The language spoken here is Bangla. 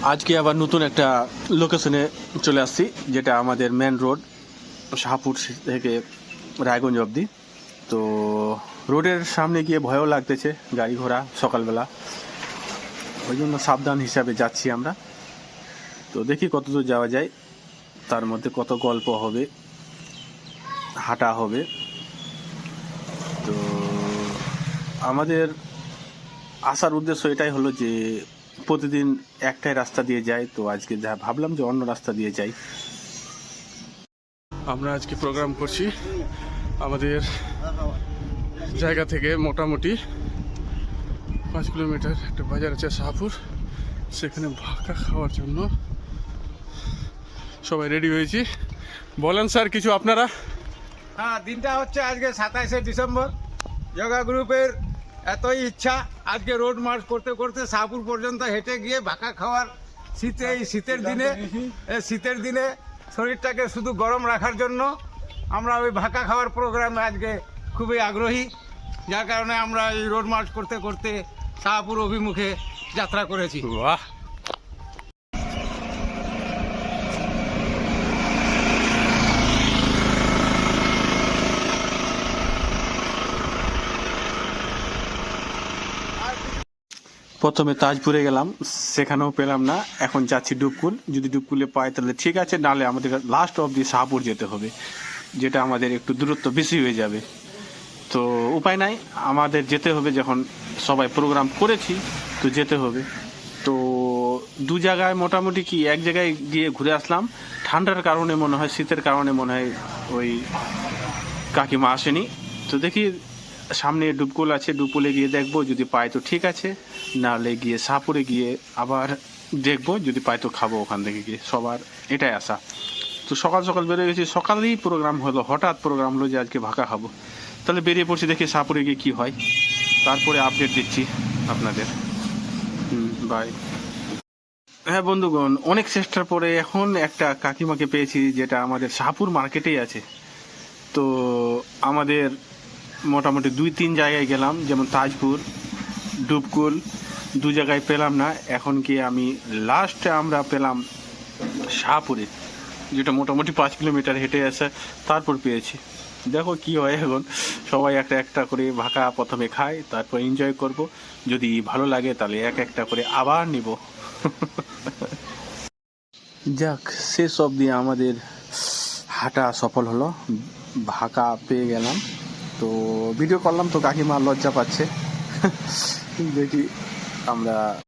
আজকে আবার নতুন একটা লোকেশনে চলে আসছি, যেটা আমাদের মেন রোড শাহপুর থেকে রায়গঞ্জ অবধি। তো রোডের সামনে গিয়ে ভয়ও লাগতেছে, গাড়ি ঘোড়া সকালবেলা, ওই জন্য সাবধান হিসাবে যাচ্ছি আমরা। তো দেখি কতদূর যাওয়া যায়, তার মধ্যে কত গল্প হবে, হাঁটা হবে। তো আমাদের আসার উদ্দেশ্য এটাই হলো যে প্রতিদিন একটাই রাস্তা দিয়ে যাই, তো আজকে যা ভাবলাম যে অন্য রাস্তা দিয়ে যাই। আমরা আজকে প্রোগ্রাম করছি আমাদের জায়গা থেকে মোটামুটি 5 কিলোমিটার একটা বাজার আছে শাহপুর, সেখানে ভাকা খাওয়ার জন্য সবাই রেডি হয়েছি। বলেন স্যার কিছু আপনারা। হ্যাঁ, দিনটা হচ্ছে আজকে 27শে ডিসেম্বর। যোগা গ্রুপের এতই ইচ্ছা আজকে রোড মার্চ করতে করতে শাহপুর পর্যন্ত হেঁটে গিয়ে ভাকা খাওয়ার। এই শীতের দিনে শরীরটাকে শুধু গরম রাখার জন্য আমরা ওই ভাকা খাওয়ার প্রোগ্রামে আজকে খুবই আগ্রহী, যার কারণে আমরা এই রোড মার্চ করতে করতে শাহপুর অভিমুখে যাত্রা করেছি। বাহ, প্রথমে তাজপুরে গেলাম, সেখানেও পেলাম না। এখন যাচ্ছি ডুবকুল, যদি ডুবকুলে পাই তাহলে ঠিক আছে, নাহলে আমাদের লাস্ট অবধি শাহপুর যেতে হবে, যেটা আমাদের একটু দূরত্ব বেশি হয়ে যাবে। তো উপায় নাই, আমাদের যেতে হবে, যখন সবাই প্রোগ্রাম করেছি তো যেতে হবে। তো দু জায়গায় মোটামুটি কি এক জায়গায় গিয়ে ঘুরে আসলাম, ঠান্ডার কারণে মনে হয়, শীতের কারণে মনে হয় ওই কাকিমা আসেনি। তো দেখি সামনে ডুবকুল আছে, ডুবকুলে গিয়ে দেখবো, যদি পাই তো ঠিক আছে, নাহলে গিয়ে শাহপুরে গিয়ে আবার দেখবো, যদি পাই তো খাবো ওখান থেকে গিয়ে। সবার এটাই আশা। তো সকাল সকাল বেরিয়ে গেছি, সকালেই প্রোগ্রাম হলো, হঠাৎ প্রোগ্রাম হলো যে আজকে ভাকা খাবো। তাহলে বেরিয়ে পড়ছি, দেখি শাহপুরে গিয়ে কী হয়, তারপরে আপডেট দিচ্ছি আপনাদের। বাই। হ্যাঁ বন্ধুগণ, অনেক চেষ্টার পরে এখন একটা কাকিমাকে পেয়েছি, যেটা আমাদের শাহপুর মার্কেটেই আছে। তো আমাদের মোটামুটি 2-3 জায়গায় গেলাম, যেমন তাজপুর, ডুবকুল, দু জায়গায় পেলাম না। এখন কি আমি লাস্টে আমরা পেলাম শাহপুরে, যেটা মোটামুটি 5 কিলোমিটার হেঁটে আসে, তারপর পেয়েছি। দেখো কি হয়, এখন সবাই একটা একটা করে ভাকা প্রথমে খায়, তারপর এনজয় করব, যদি ভালো লাগে তাহলে এক একটা করে আবার নিব। যাক, শেষ অবধি আমাদের হাঁটা সফল হলো, ভাকা পেয়ে গেলাম। তো ভিডিও করলাম, তো কাকিমা লজ্জা পাচ্ছে। দেখি আমরা